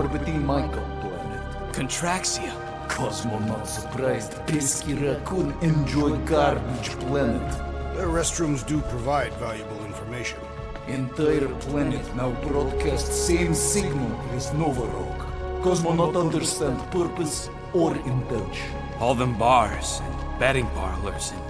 orbiting Michael planet. Contraxia. Cosmonaut surprised pesky Raccoon enjoy garbage planet. Their restrooms do provide valuable information. Entire planet now broadcast same signal as Nova Rock. Cosmonaut understand purpose or intention. All them bars and betting parlors and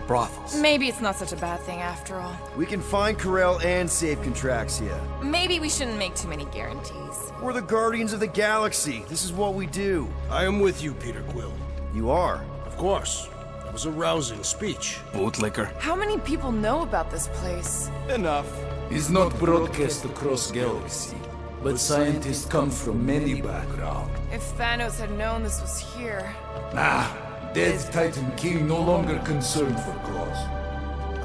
brothels. Maybe it's not such a bad thing after all. We can find Corel and save Contraxia. Maybe we shouldn't make too many guarantees. We're the Guardians of the Galaxy. This is what we do. I am with you, Peter Quill. You are. Of course. That was a rousing speech. Bootlicker. How many people know about this place? Enough. Is not broadcast across galaxy, but scientists come from many backgrounds. If Thanos had known this was here... Dead Titan King no longer concerned for cause.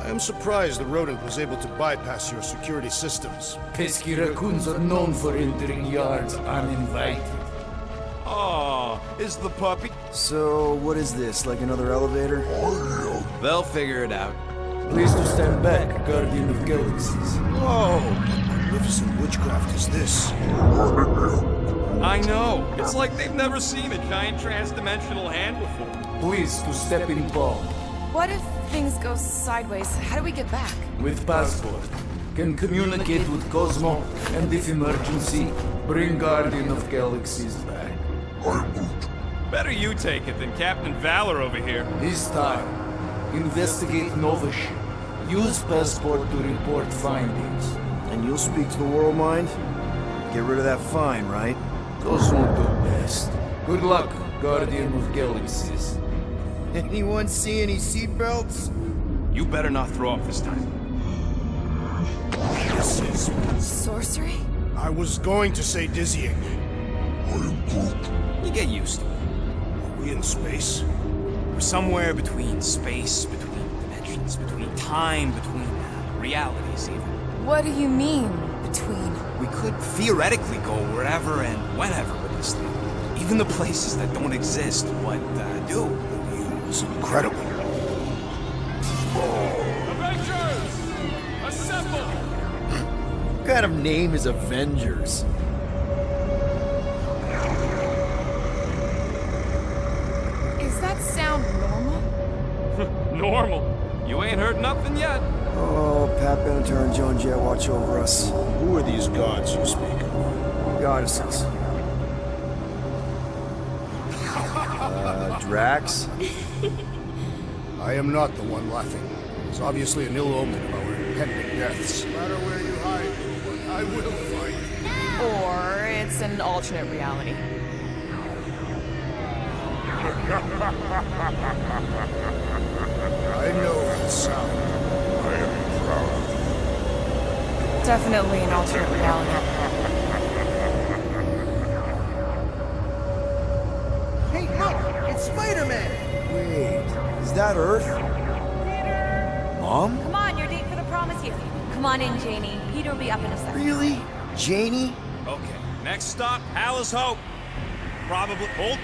I am surprised the rodent was able to bypass your security systems. Pesky raccoons are known for entering yards uninvited. Oh, is the puppy? So, what is this, like another elevator? They'll figure it out. Please to stand back, Guardian of Galaxies. Whoa! What magnificent witchcraft is this? I know. It's like they've never seen a giant trans-dimensional hand before. Please to step in palm. What if things go sideways? How do we get back? With passport. Can communicate with Cosmo, and if emergency, bring Guardian of Galaxies back. Better you take it than Captain Valor over here. This time, investigate Nova ship. Use passport to report findings. And you'll speak to the World Mind? Get rid of that fine, right? Cosmo do best. Good luck, Guardian of Galaxies. Anyone see any seatbelts? You better not throw up this time. This is... Sorcery? I was going to say dizzying. You get used to it. Are we in space? We're somewhere between space, between dimensions, between time, between realities even. What do you mean, between? We could theoretically go wherever and whenever with this thing. Even the places that don't exist, but do. It's incredible. Avengers! Assemble! What kind of name is Avengers? Is that sound normal? Normal. You ain't heard nothing yet. Oh, Pat Benatar and Joan Jett watch over us. Who are these gods you speak of? Goddesses. Drax? I am not the one laughing. It's obviously an ill omen of our impending deaths. No matter where you hide, I will find you. Or it's an alternate reality. I know that sound. I am proud. Definitely an alternate reality. Hey, look! It's Spider-Man! Wait, is that Earth? Mom? Come on, your date for the prom is here. Come on in, Janie. Peter will be up in a second. Really? Janie? Okay, next stop, Alice Hope. Probably. Hold.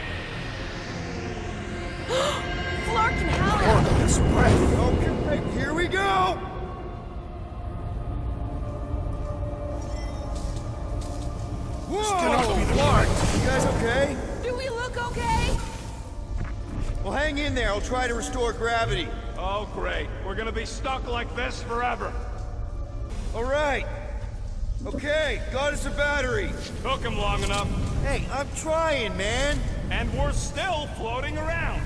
Flark and Howard! Oh, it's breath. Okay, here we go! Whoa! Clark, you guys okay? Do we look okay? Well, hang in there. I'll try to restore gravity. Oh, great. We're gonna be stuck like this forever. All right. Okay, got us a battery. Took him long enough. Hey, I'm trying, man. And we're still floating around.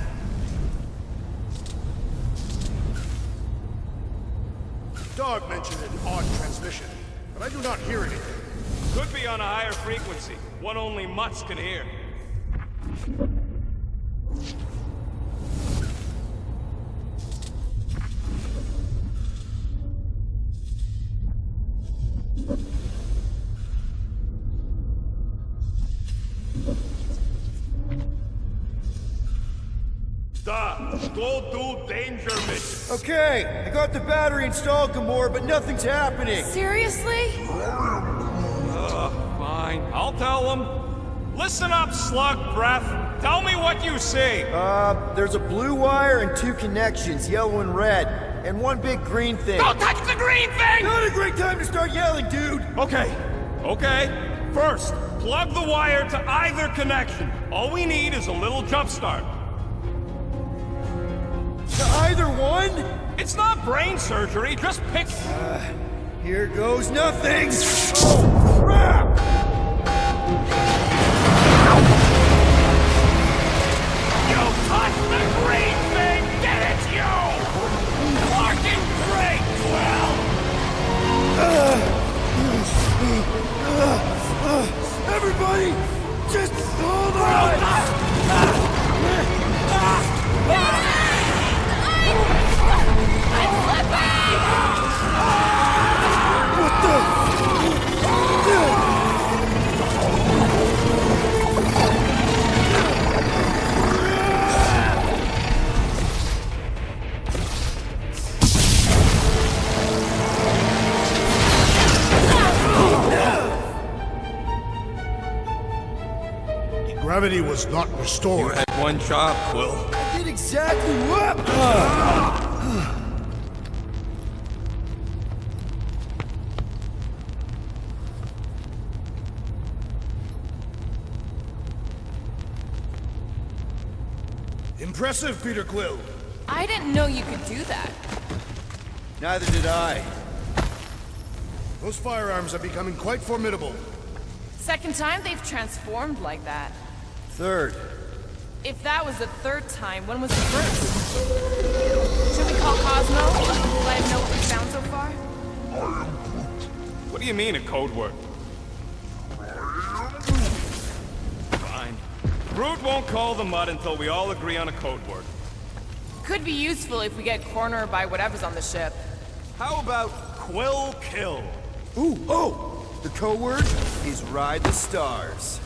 Dog mentioned an odd transmission, but I do not hear anything. Could be on a higher frequency, one only mutts can hear. Stop! Go do danger mission! Okay, I got the battery installed, Gamora, but nothing's happening. Seriously? Fine, I'll tell them. Listen up, slug breath. Tell me what you see. There's a blue wire and two connections, yellow and red, and one big green thing. Don't touch the green thing! Not a great time to start yelling, dude! Okay. First, Plug the wire to either connection. All we need is a little jump start. To either one? It's not brain surgery, just pick... Here goes nothing! Oh, crap! You touched the green thing! Get it, you! Fucking great, Quill! Everybody, just hold on! I'm slipping! What the? Gravity was not You restored. had one job, Quill. I did exactly what? Impressive, Peter Quill. I didn't know you could do that. Neither did I. Those firearms are becoming quite formidable. Second time they've transformed like that. Third. If that was the third time, when was the first? Should we call Cosmo? Let him know what we found so far? What do you mean, a code word? Fine. Groot won't call the mud until we all agree on a code word. Could be useful if we get cornered by whatever's on the ship. How about Quill Kill? Ooh, oh! The code word is Ride the Stars.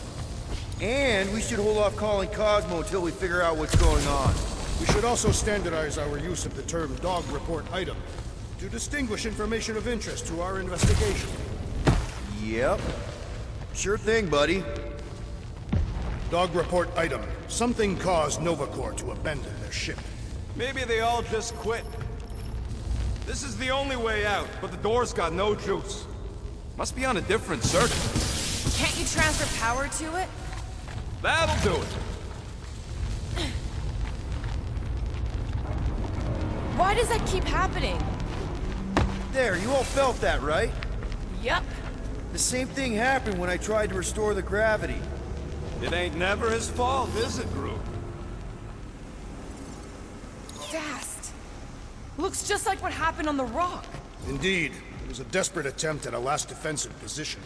And we should hold off calling Cosmo until we figure out what's going on. We should also standardize our use of the term dog report item to distinguish information of interest to our investigation. Yep. Sure thing, buddy. Dog report item. Something caused Nova Corps to abandon their ship. Maybe they all just quit. This is the only way out, but the door's got no juice. Must be on a different circuit. Can't you transfer power to it? That'll do it. Why does that keep happening? There, you all felt that, right? Yup. The same thing happened when I tried to restore the gravity. It ain't never his fault, is it, Groot? Fast. Looks just like what happened on the rock. Indeed, it was a desperate attempt at a last defensive position.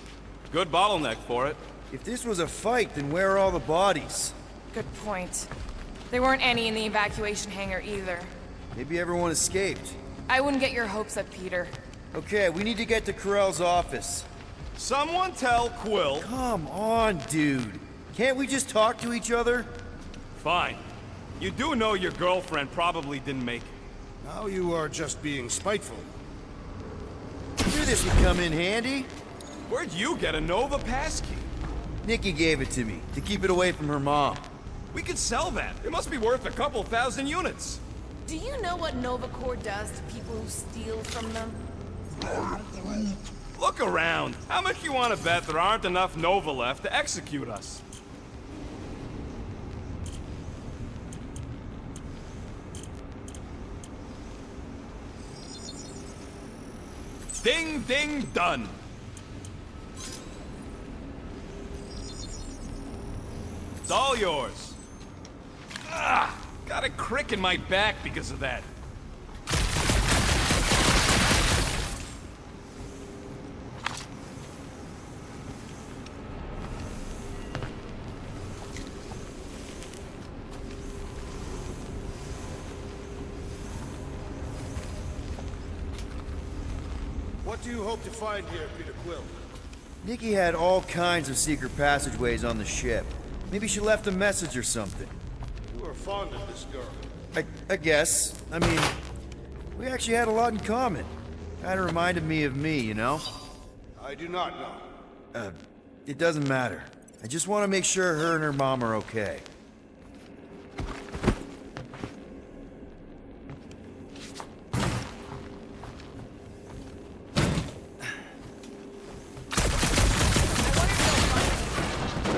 Good bottleneck for it. If this was a fight, then where are all the bodies? Good point. There weren't any in the evacuation hangar either. Maybe everyone escaped. I wouldn't get your hopes up, Peter. Okay, we need to get to Carell's office. Someone tell Quill. Come on, dude. Can't we just talk to each other? Fine. You do know your girlfriend probably didn't make it. Now you are just being spiteful. Knew this would come in handy. Where'd you get a Nova passkey? Nikki gave it to me, to keep it away from her mom. We could sell that. It must be worth a couple thousand units. Do you know what Nova Corps does to people who steal from them? Look around. How much you want to bet there aren't enough Nova left to execute us? Ding, ding, done. It's all yours. Ah, got a crick in my back because of that. What do you hope to find here, Peter Quill? Nikki had all kinds of secret passageways on the ship. Maybe she left a message or something. You are fond of this girl. I guess. I mean, we actually had a lot in common. Kinda reminded me of me, you know? I do not know. It doesn't matter. I just want to make sure her and her mom are okay.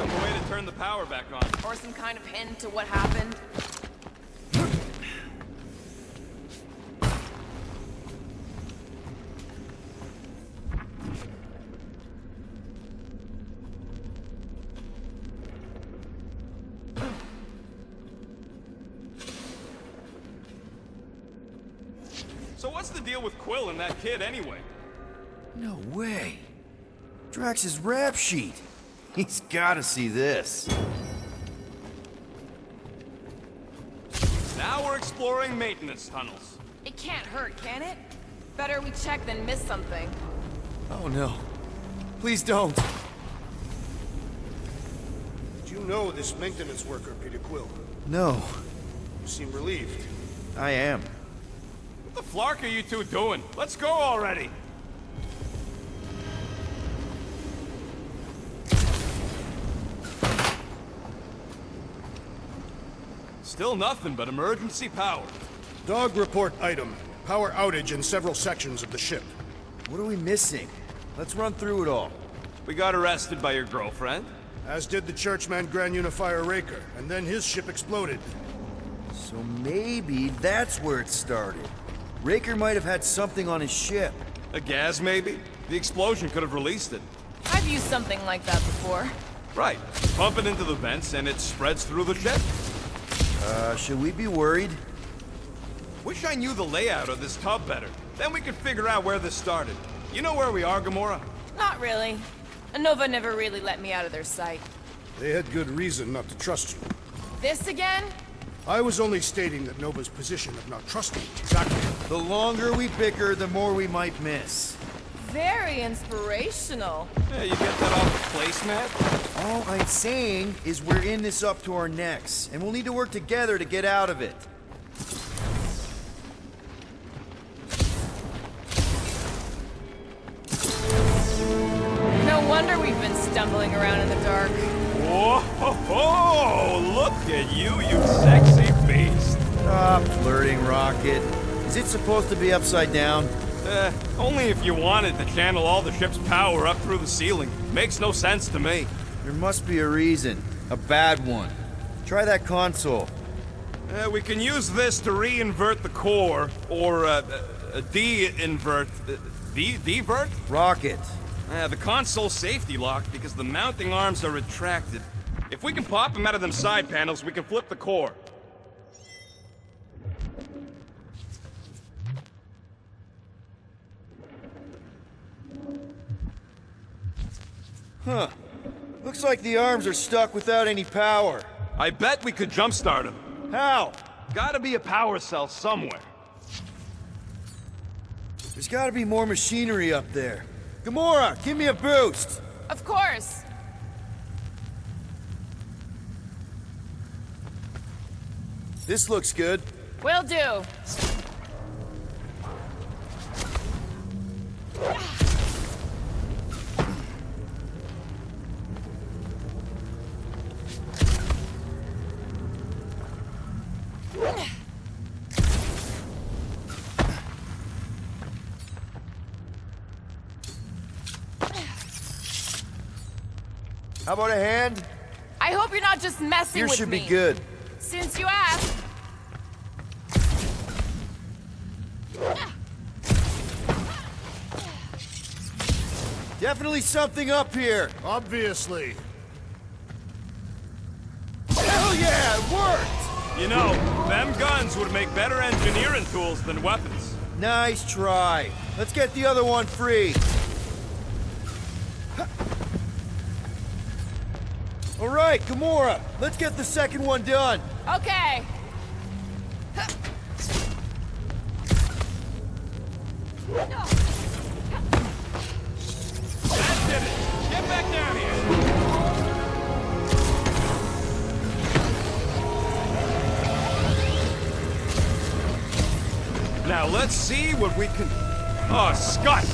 of a way to turn the power back on. Or some kind of hint to what happened. So what's the deal with Quill and that kid anyway? No way. Drax's rap sheet. He's gotta see this. Now we're exploring maintenance tunnels. It can't hurt, can it? Better we check than miss something. Oh no. Please don't. Did you know this maintenance worker, Peter Quill? No, You seem relieved. I am. What the flark are you two doing? Let's go already! Still nothing but emergency power. Dog report item. Power outage in several sections of the ship. What are we missing? Let's run through it all. We got arrested by your girlfriend. As did the churchman Grand Unifier Raker, and then his ship exploded. So maybe that's where it started. Raker might have had something on his ship. A gas, maybe? The explosion could have released it. I've used something like that before. Right. Pump it into the vents and it spreads through the ship. Should we be worried? Wish I knew the layout of this tub better. Then we could figure out where this started. You know where we are, Gamora? Not really. Nova never really let me out of their sight. They had good reason not to trust you. This again? I was only stating that Nova's position of not trusting you. Exactly. The longer we bicker, the more we might miss. Very inspirational. Yeah, you get that off the placemat? All I'm saying is we're in this up to our necks, and we'll need to work together to get out of it. No wonder we've been stumbling around in the dark. Whoa! Look at you, you sexy beast! Stop flirting, Rocket. Is it supposed to be upside down? Only if you wanted to channel all the ship's power up through the ceiling. Makes no sense to me. There must be a reason. A bad one. Try that console. We can use this to re-invert the core, or de-invert... de-vert? Rocket. The console's safety locked because the mounting arms are retracted. If we can pop them out of them side panels, we can flip the core. Huh. Looks like the arms are stuck without any power. I bet we could jumpstart them. How? Gotta be a power cell somewhere. There's gotta be more machinery up there. Gamora, give me a boost! Of course. This looks good. Will do. How about a hand? I hope you're not just messing Here with should me. be good. Since you asked. Definitely something up here. Obviously. Hell yeah, it worked! You know, them guns would make better engineering tools than weapons. Nice try. Let's get the other one free. All right, Gamora, let's get the second one done. Okay. That did it! Get back down here! Now let's see what we can... Oh, Scott!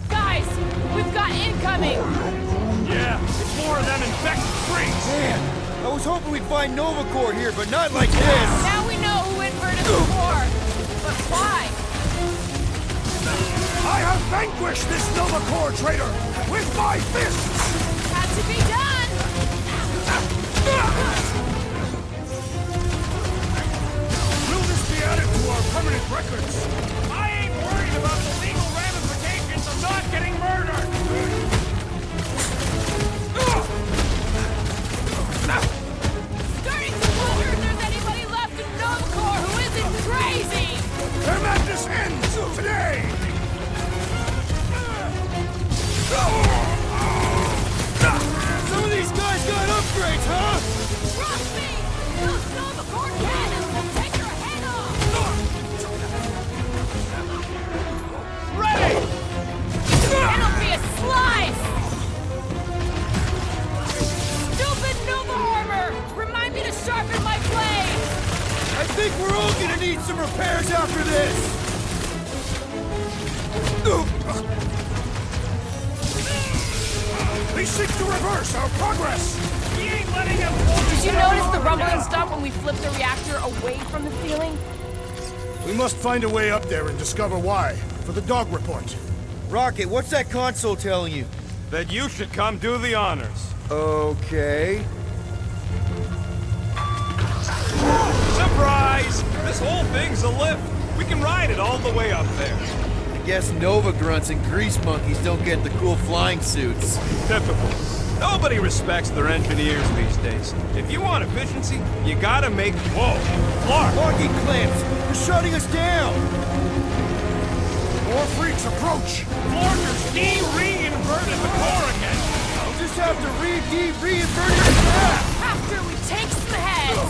Guys, we've got incoming. Yeah, it's more of them infected freaks! Man, I was hoping we'd find Nova Corps here, but not like this. Now we know who inverted the core. But why? I have vanquished this Nova Corps traitor with my fists! Had to be done! Will this be added to our permanent records? I ain't worried about the legal ramifications of not getting murdered! Starting to wonder if there's anybody left in Nova Corps who isn't crazy! Their madness ends today! Some of these guys got upgrades, huh? Trust me! Those Nova Corps cannons will take your head off! Ready! It'll be a slice! Stupid Nova armor! Remind me to sharpen my blade! I think we're all gonna need some repairs after this! They seek to reverse our progress! We ain't letting him... Did you notice the rumbling stopped when we flipped the reactor away from the ceiling? We must find a way up there and discover why, for the dog report. Rocket, what's that console telling you? That you should come do the honors. Okay. Surprise! This whole thing's a lift. We can ride it all the way up there. I guess Nova grunts and grease monkeys don't get the cool flying suits. Typical. Nobody respects their engineers these days. If you want efficiency, you gotta make... Whoa! Clark! Locking clamps! They're shutting us down! More freaks approach! Florkers de-reinverted the core again! We'll just have to reinvert it back! After we take some heads!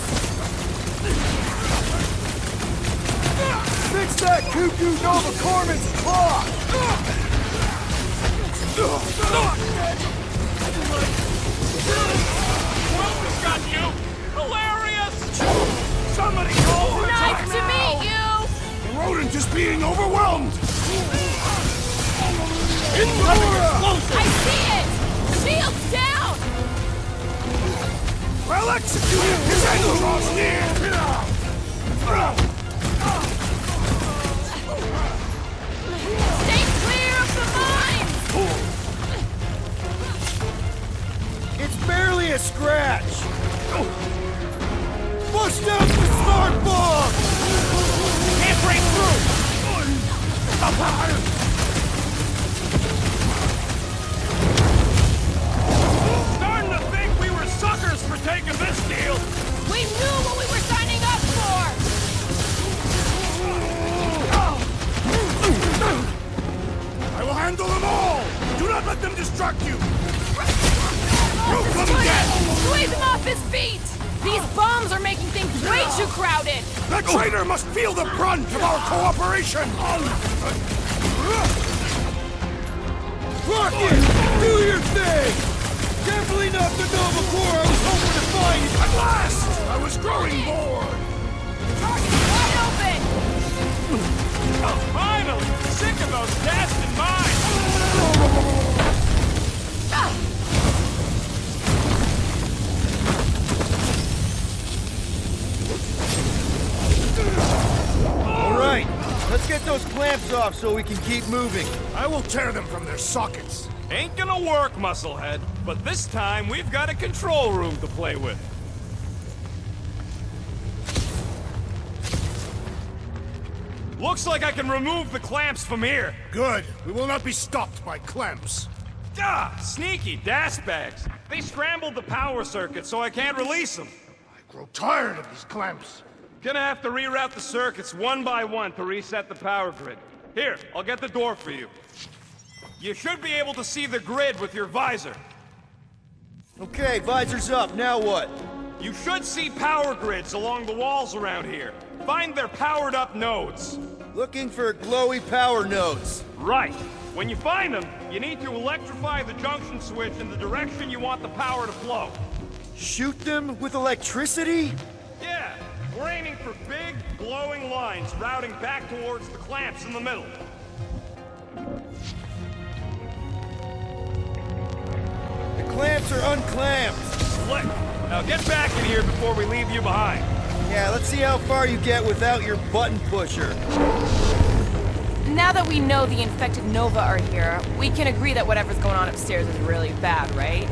Fix that cuckoo Nova Corpsman's clock! Welcome got you! Hilarious! Somebody call her Nice to now! meet you! The rodent is being overwhelmed! Incoming explosive! I see it! Shields down! Well executed! His end draws near! Stay clear of the mines! It's barely a scratch! Bust out the smart bomb! Can't break through! Starting to think we were suckers for taking this deal! We knew what we were signing up for! I will handle them all! Do not let them distract you! Rope them dead! Squeeze him off his feet! These bombs are making things way too crowded! The traitor must feel the brunt of our cooperation! Rocket! Do your thing! Definitely not the Nova Corps I was hoping to find! At last! I was growing bored! Wide open! Finally! Sick of those dashed mines! Alright, let's get those clamps off so we can keep moving. I will tear them from their sockets! Ain't gonna work, Musclehead. But this time, we've got a control room to play with. Looks like I can remove the clamps from here. Good. We will not be stopped by clamps. Ah, sneaky bags. They scrambled the power circuit, so I can't release them. I grow tired of these clamps. Gonna have to reroute the circuits one by one to reset the power grid. Here, I'll get the door for you. You should be able to see the grid with your visor. Okay, visor's up, now what? You should see power grids along the walls around here. Find their powered-up nodes. Looking for glowy power nodes. Right. When you find them, you need to electrify the junction switch in the direction you want the power to flow. Shoot them with electricity? Yeah, we're aiming for big, glowing lines routing back towards the clamps in the middle. The clamps are unclamped. Slick. Now get back in here before we leave you behind. Yeah, let's see how far you get without your button pusher. Now that we know the infected Nova are here, we can agree that whatever's going on upstairs is really bad, right?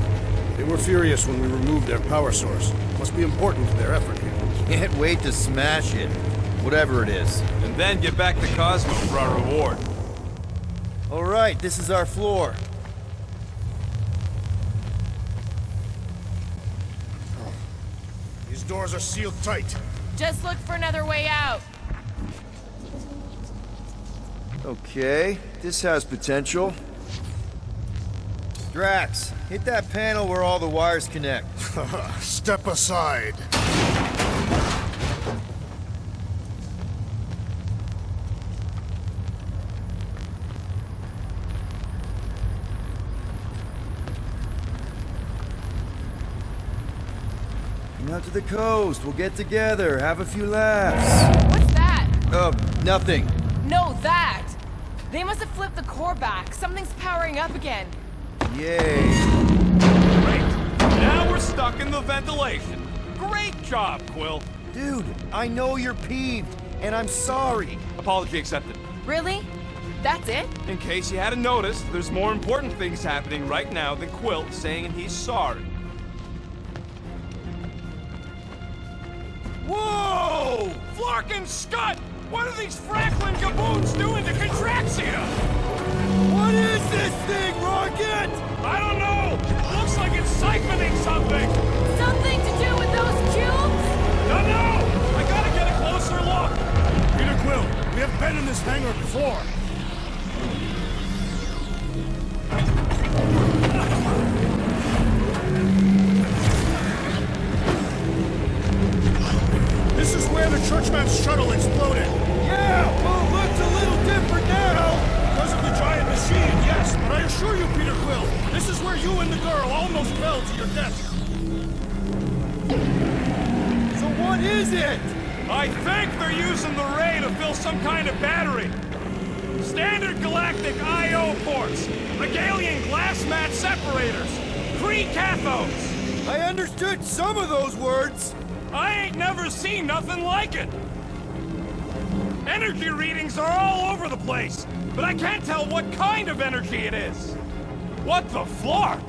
They were furious when we removed their power source. Must be important to their effort here. Can't wait to smash it. Whatever it is. And then get back to Cosmo for our reward. All right, this is our floor. These doors are sealed tight. Just look for another way out. Okay, this has potential. Drax, hit that panel where all the wires connect. Step aside. Come out to the coast. We'll get together, have a few laughs. What's that? Nothing. No, that! They must have flipped the core back. Something's powering up again. Yay. Great. Now we're stuck in the ventilation. Great job, Quill. Dude, I know you're peeved, and I'm sorry. Apology accepted. Really? That's it? In case you hadn't noticed, there's more important things happening right now than Quill saying he's sorry. Whoa! Flarkin' Scott! What are these Franklin gaboons doing to Contraxia? What is this thing, Rocket? I don't know! Looks like it's siphoning something! Something to do with those cubes? Don't know! I gotta get a closer look! Peter Quill, we have been in this hangar before. This is where the Churchman's shuttle exploded. Yeah, well, it looks a little different now. Because of the giant machine, yes, but I assure you, Peter Quill, this is where you and the girl almost fell to your death. So what is it? I think they're using the ray to fill some kind of battery. Standard galactic I.O. ports, Megalian glass mat separators, Kree cathodes. I understood some of those words. I ain't never seen nothing like it. Energy readings are all over the place, but I can't tell what kind of energy it is. What the flark?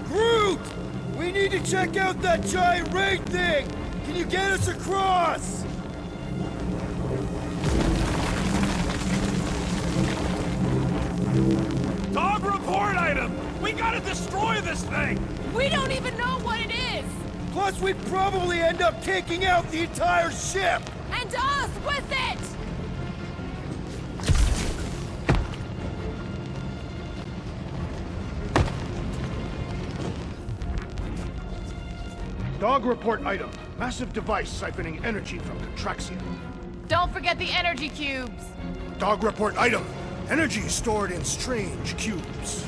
Groot! We need to check out that giant ray thing! Can you get us across? Dog report item! We gotta destroy this thing! We don't even know what it is! Plus, we'd probably end up taking out the entire ship! And us with it! Dog report item. Massive device siphoning energy from Contraxia. Don't forget the energy cubes! Dog report item. Energy stored in strange cubes.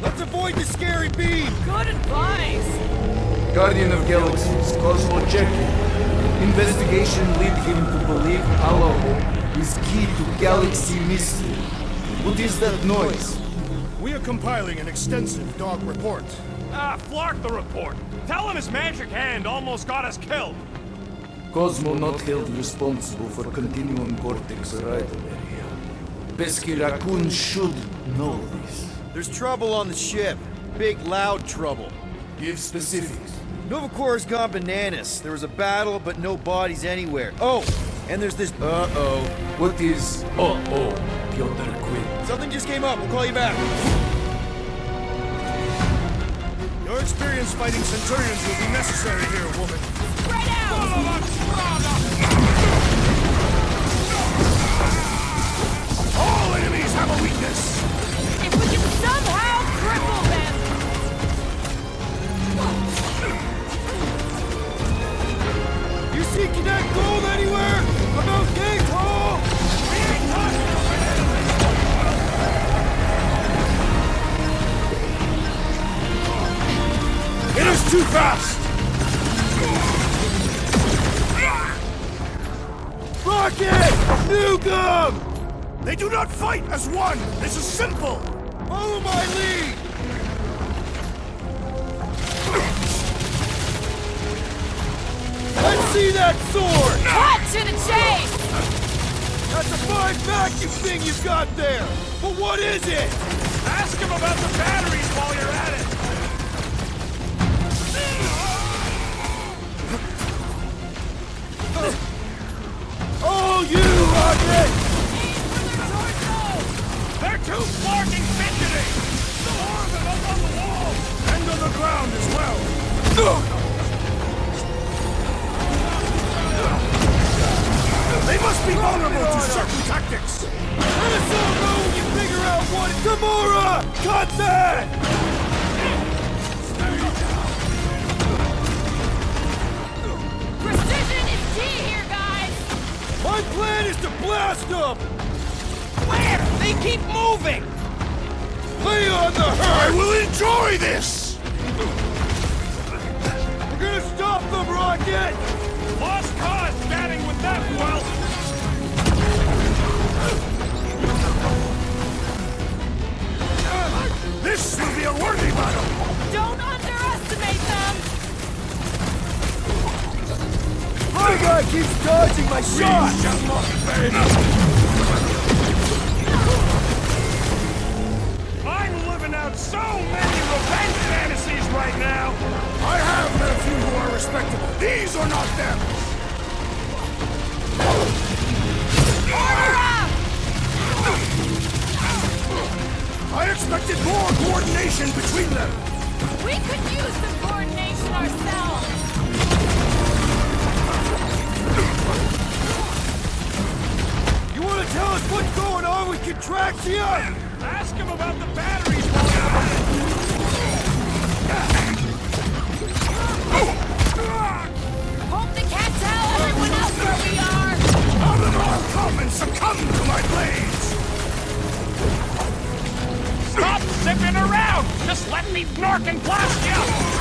Let's avoid the scary beam! Good advice! Guardian of Galaxies, Cosmo checking. Investigation lead him to believe Alamo is key to galaxy mystery. What is that noise? We are compiling an extensive dog report. Ah, flark the report. Tell him his magic hand almost got us killed. Cosmo not held responsible for Continuum Cortex arrival area. Pesky Raccoon should know this. There's trouble on the ship. Big, loud trouble. Give specifics. Nova Corps gone bananas. There was a battle, but no bodies anywhere. Oh, and there's this... Uh-oh. What is uh-oh, Piotr Quill? Something just came up. We'll call you back. Your experience fighting Centurions will be necessary here, woman. Spread out! All enemies have a weakness! If we can somehow cripple them! You see Cadet Gold anywhere? About Gate Hall? It is too fast! Rocket! Nuke 'em! They do not fight as one! This is simple! Follow my lead! Let's see that sword! Cut to the chase! That's a fine vacuum thing you've got there! But what is it? Ask him about the batteries while you're at it! Oh, you rocket! They're too sparking fidgety! More of them up on the wall! And on the ground as well! They must be vulnerable to certain tactics! Let us all know when you figure out what... Gamora! Cut that! Precision is key here, guys! My plan is to blast them! Where? They keep moving! Lay on the hurt! I will enjoy this! We're gonna stop them, Rocket! Lost cause chatting with that well! This will be a worthy battle! Don't underestimate them! My guy keeps dodging my shots! Shall not fail! I'm living out so many revenge fantasies right now! I have met a few who are respectable. These are not them! Order up! I expected more coordination between them! We could use some coordination ourselves! You wanna tell us what's going on with Contraxia? Ask him about the batteries while you're at it! Hope they can't tell everyone else where we are! Now then all come and succumb to my blades! Stop zipping around! Just let me narc and blast you!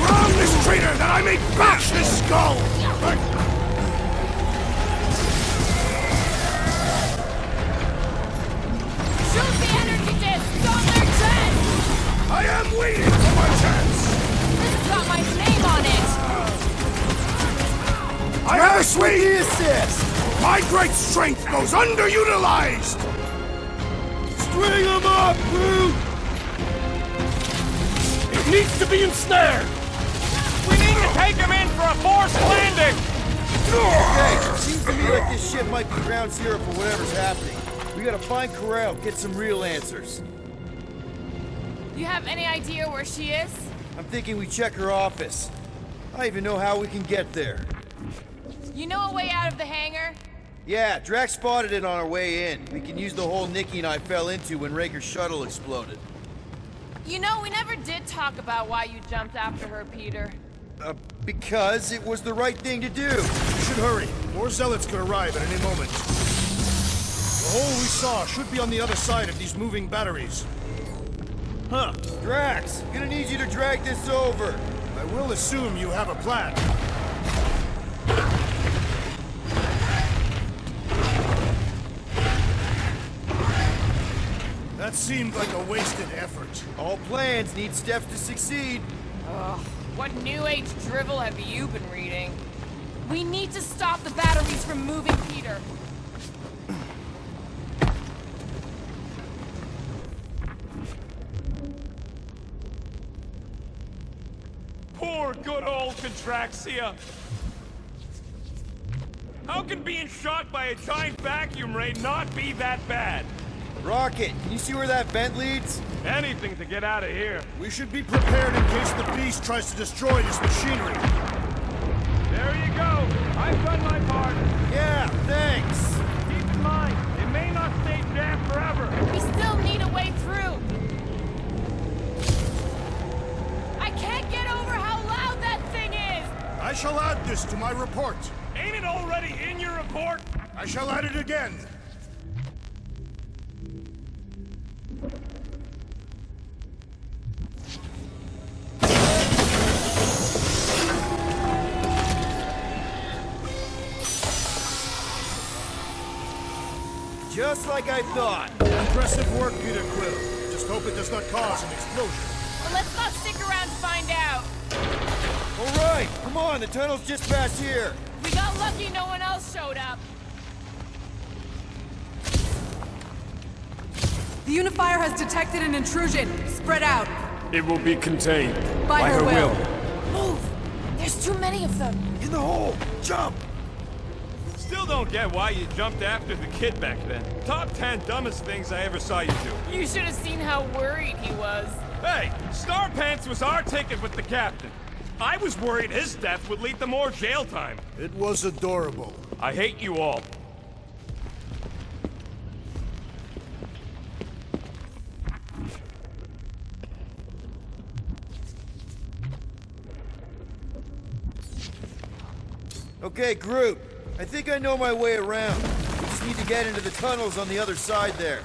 Drown this traitor that I may bash his skull! Shoot the energy discs on their chest! I am waiting for my chance! This has got my name on it! I have a swing! Assist! My great strength goes underutilized! String him up, Groot! It needs to be ensnared! We need to take him in for a forced landing! Okay, seems to me like this ship might be ground zero for whatever's happening. We gotta find Corral, get some real answers. You have any idea where she is? I'm thinking we check her office. I even know how we can get there. You know a way out of the hangar? Yeah, Drax spotted it on our way in. We can use the hole Nikki and I fell into when Raker's shuttle exploded. You know, we never did talk about why you jumped after her, Peter. Because it was the right thing to do. We should hurry. More zealots could arrive at any moment. The hole we saw should be on the other side of these moving batteries. Huh. Drax, gonna need you to drag this over. I will assume you have a plan. That seemed like a wasted effort. All plans need steps to succeed. Ugh, what new age drivel have you been reading? We need to stop the batteries from moving, Peter. Poor good old Contraxia! How can being shot by a giant vacuum ray not be that bad? Rocket, can you see where that vent leads? Anything to get out of here. We should be prepared in case the beast tries to destroy this machinery. There you go. I've done my part. Yeah, thanks. Keep in mind, it may not stay jammed forever. We still need a way through. I can't get over how loud that thing is! I shall add this to my report. Ain't it already in your report? I shall add it again. Just like I thought. Impressive work, Peter Quill. Just Just hope it does not cause an explosion. Well, let's not stick around to find out. All right, come on, the tunnel's just past here. We got lucky no one else showed up. The unifier has detected an intrusion. Spread out. It will be contained. By her will. Move! There's too many of them. In the hole, jump! Still don't get why you jumped after the kid back then. Top 10 dumbest things I ever saw you do. You should have seen how worried he was. Hey, Star Pants was our ticket with the captain. I was worried his death would lead to more jail time. It was adorable. I hate you all. Okay, Groot. I think I know my way around. We just need to get into the tunnels on the other side there.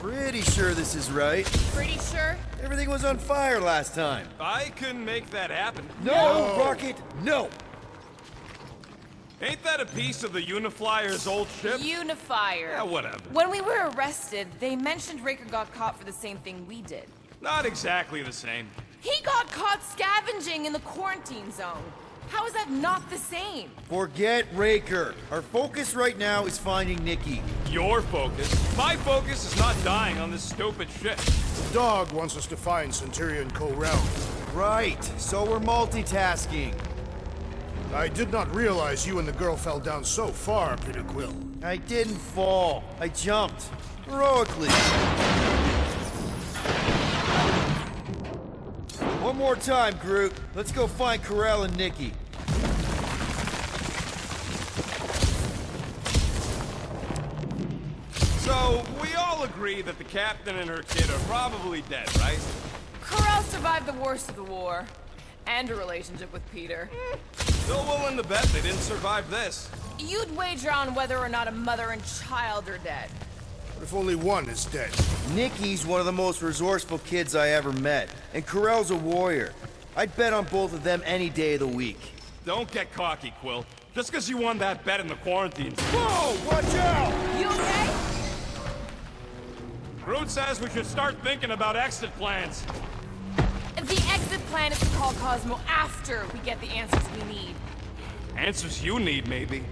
Pretty sure this is right. Pretty sure? Everything was on fire last time. I couldn't make that happen. No, Rocket, no! Ain't that a piece of the Uniflyer's old ship? Unifier. Yeah, whatever. When we were arrested, they mentioned Raker got caught for the same thing we did. Not exactly the same. He got caught scavenging in the quarantine zone. How is that not the same? Forget Raker. Our focus right now is finding Nikki. Your focus. My focus is not dying on this stupid ship. The dog wants us to find Centurion Ko-Rel. Right, so we're multitasking. I did not realize you and the girl fell down so far, Peter Quill. I didn't fall. I jumped. Heroically. One more time, Groot. Let's go find Ko-Rel and Nikki. So, we all agree that the captain and her kid are probably dead, right? Ko-Rel survived the worst of the war. And a relationship with Peter. Still willing to bet they didn't survive this. You'd wager on whether or not a mother and child are dead. What if only one is dead? Nikki's one of the most resourceful kids I ever met, and Ko-Rel's a warrior. I'd bet on both of them any day of the week. Don't get cocky, Quill. Just because you won that bet in the quarantine. Whoa! Watch out! You okay? Groot says we should start thinking about exit plans. The exit plan is to call Cosmo after we get the answers we need. Answers you need, maybe.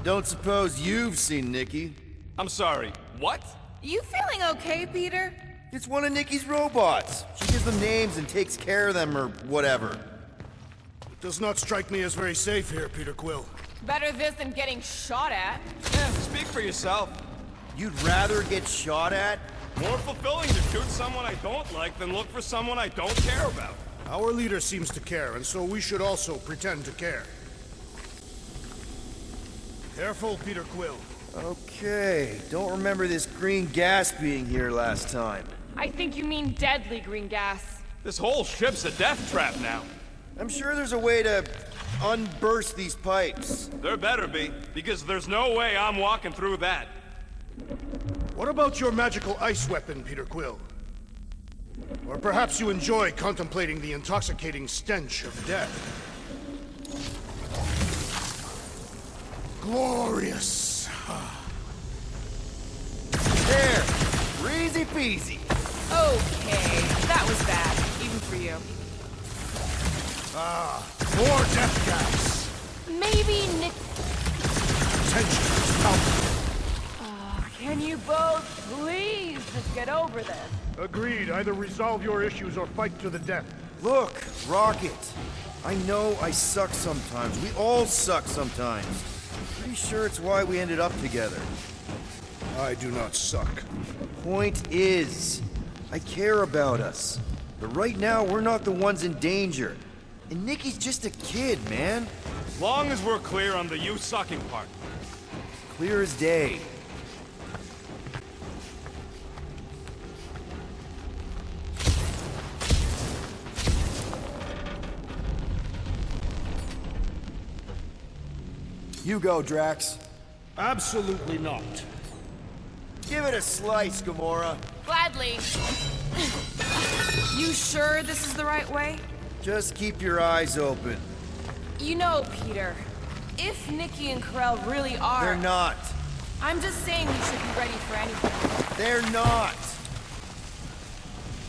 Don't suppose you've seen Nikki? I'm sorry, what? You feeling okay, Peter? It's one of Nikki's robots. She gives them names and takes care of them or whatever. It does not strike me as very safe here, Peter Quill. Better this than getting shot at. Yeah, speak for yourself. You'd rather get shot at? More fulfilling to shoot someone I don't like than look for someone I don't care about. Our leader seems to care, and so we should also pretend to care. Careful, Peter Quill. Okay, don't remember this green gas being here last time. I think you mean deadly green gas. This whole ship's a death trap now. I'm sure there's a way to unburst these pipes. There better be, because there's no way I'm walking through that. What about your magical ice weapon, Peter Quill? Or perhaps you enjoy contemplating the intoxicating stench of death. Glorious. There! Easy peasy. Okay, that was bad, even for you. More death gas. Maybe Nick... Tension is palpable. Can you both please just get over this? Agreed. Either resolve your issues or fight to the death. Look, Rocket. I know I suck sometimes. We all suck sometimes. Pretty sure it's why we ended up together. I do not suck. Point is, I care about us. But right now, we're not the ones in danger. And Nikki's just a kid, man. Long as we're clear on the you sucking part. Clear as day. You go, Drax. Absolutely not. Give it a slice, Gamora. Gladly. You sure this is the right way? Just keep your eyes open. You know, Peter, if Nikki and Ko-Rel really are... They're not. I'm just saying we should be ready for anything. They're not.